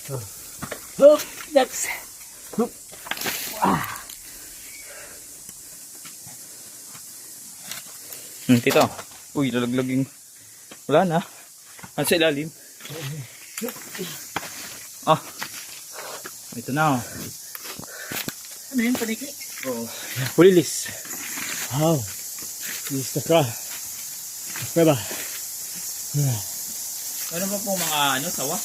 Hoop, next. Hoop. Tito. Uy, lalaglag yung... Wala na. Ano sa ilalim? Ah. Ito na. Ano yun, paniki? Oo. Pulilis. Wow. Lilis na ka. Pweba. Ano ba po mga ano, sawa?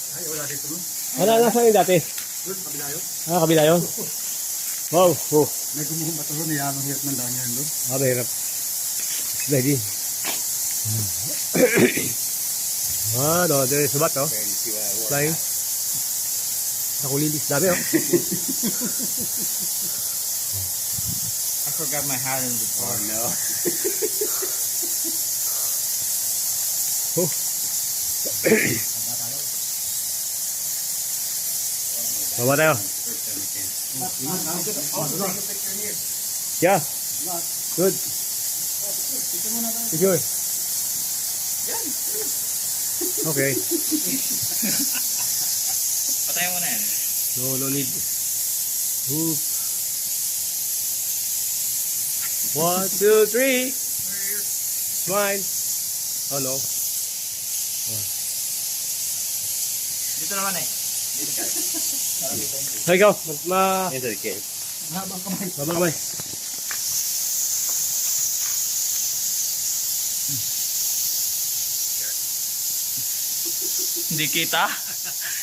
Ay, wala dito no? Ano, nasa yun dati? Doon, kabila yun. Ah, kabila yun? Wow. Oh. May gumuhong bato ron, niya ang hirap ng daan yan doon. Ah, mahirap. Lagi. Ah, no, there is a bat, oh. Flying. Nakulilis dami, oh. I forgot my hat in the car. Oh no. Oh. Baba tayo. Yeah. Good. Picture. Okay. Patayin mo na yan. No need. Whoop. 1, 2, 3. Smile. Oh no. Dito naman eh. There you go. Ito, okay. Habang kamay. Baba kamay. Hindi kita.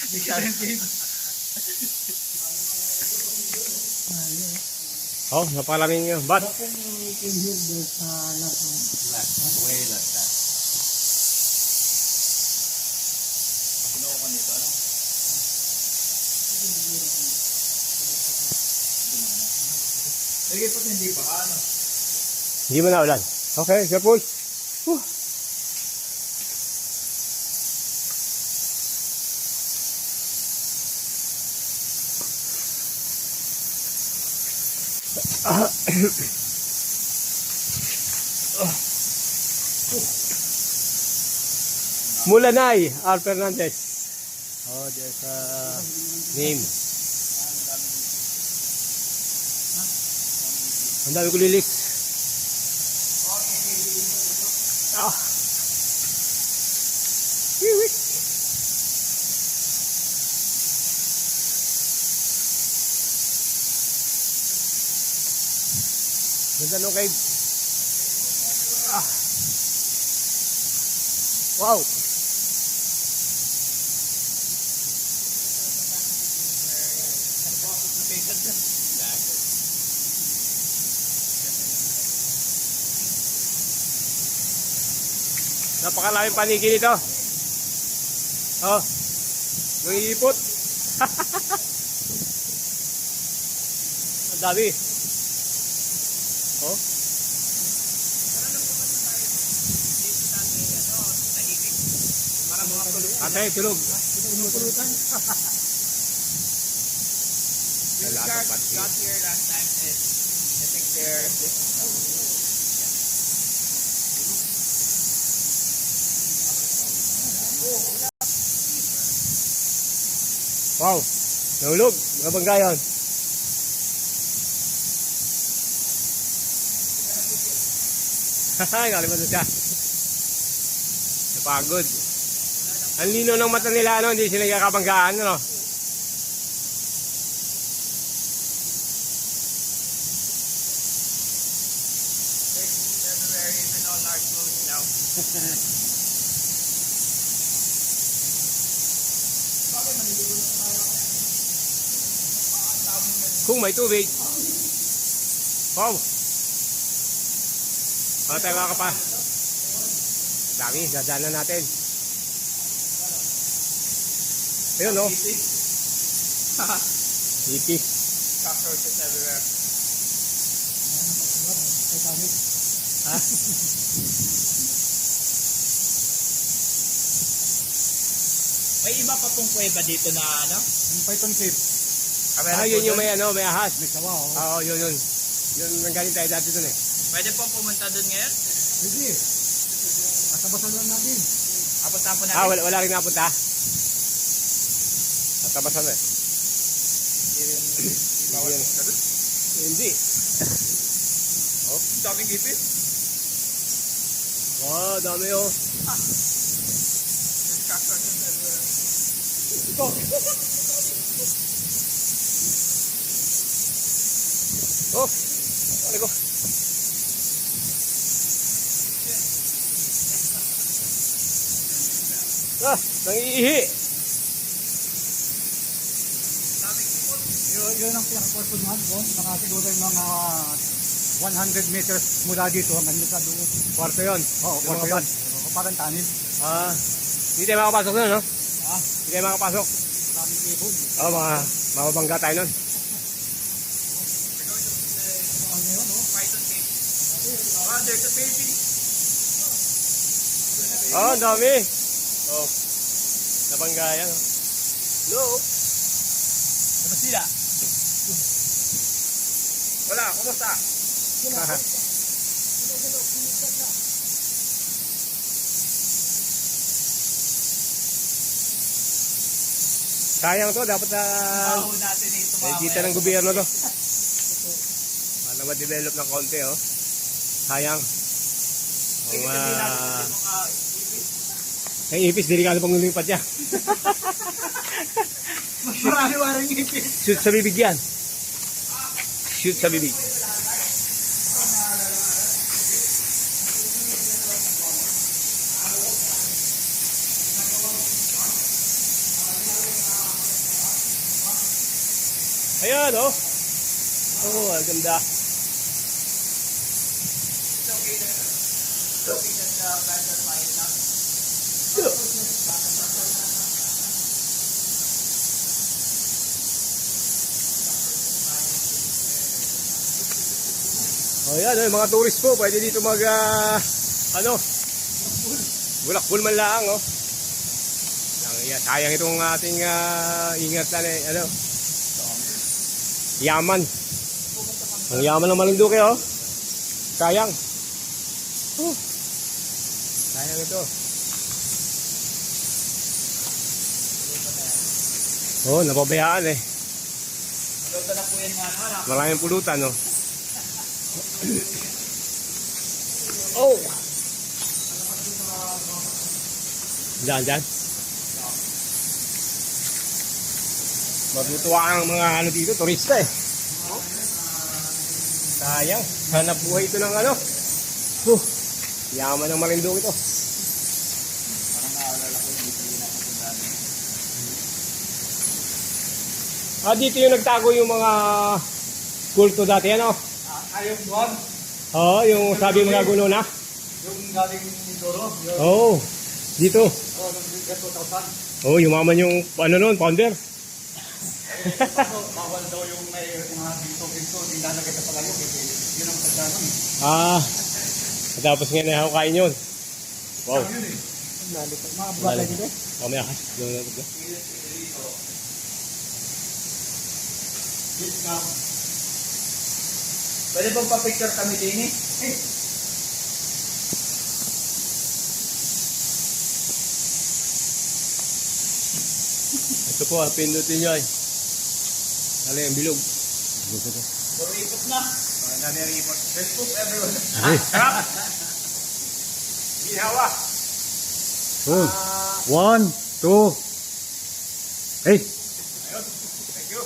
Hindi ka rin kita. Oh, napakalaming yun. But, Sige po, hindi pa. Ano? hindi mo na ulan. Okay, careful. Whew. Mulanay, R. Fernandez. Oh, there's a name. Ang dami ko lilik. Ah. Wiwik. Ganda nung cave. Ah. Wow. Napakalaming paniki nito. Oh. Yung iipot. Ang dami. Oh. Ate, tulog. Got here last time is, I think they're Wow. Nahulog. Mabangga yun. Haha, nakalimutan siya. Napagod. Ang lino ng mata nila, ano, hindi sila kakabanggaan, ano. everywhere, even on our clothes now. Kung may tubig. Wow. O, tayo mga kapa. Dami, dadaanan natin. Ayun, no? Iti. Cockroaches everywhere. Ha? May iba pa pong kuweba dito na ano? Yung Python Cave. Ah, yun yung may, ano, may ahas. May sawa, oh. Oo, yun, yun. Yun, nanggaling tayo dati dun eh. Pwede pong pumunta doon ngayon? Pwede. Kasabasan lang natin. Tapos na po natin. Ah, wala rin napunta. tabasan na eh. Hindi. Oh, Daming ipis. wow, dami oh. Oh, ano ko? Ah, nangiihi. Yun ang pinaka-portunahan ko. Nakasiguro yung mga 100 meters mula dito hanggang sa doon. Kwarto yun. Oo, Yung kwarto mga yun. Oo, parang tanin. Ah, hindi tayo makapasok nun, no? Ah, Hindi tayo makapasok. daming ibon. Oo, mababangga tayo nun. Ano yun, no? There's a baby. Oh, ang dami. Oh, nabangga yan. Oh. No. Ano sila? Wala, kumusta? Sayang to, dapat na natin ito dito ng gobyerno to. Para ma-develop ng konti, oh. Sayang. Ang ipis, delikado pang lumipat niya. Marami-maraming ipis. Shoot sa bibig yan. Shoot sa bibig. Ayan, oh. Oh, ang ganda. Oh, yan, yung mga tourist po, pwede dito mag, bulakbol man lang, oh. Sayang itong ating ingatan, yaman. Ang yaman ng Marinduque, oh. Sayang. Oh. Sayang ito. Oh, napabayaan eh. Maraming pulutan, oh. Oh! Diyan. Maglutuwa ang mga dito, turista eh. Sayang, hanap buhay ito ng yaman ng Marinduque ito. Dito yung nagtago yung mga kulto dati, ano? Ayun doon. Oo, yung sabi mga guno na. Yung galing Mindoro. Yun. Oo, dito. Oh, nung 2000. Oo, yumaman yung, founder. Bawal daw yung may mga dito, hindi lalagay sa palayo. Yun ang sadyanan. Tapos nga nahakain yun. Wow. Yun eh. Mga Bala. bagay dito. Mamaya ka. Pwede bang pa-picture kami din eh? Ito po, pindutin nyo ay. Dali, ang bilog. Puro ipot na. Dami ang ipot. Let's poop everyone. Sarap! Ginawa. 1, 2. Hey! Thank you.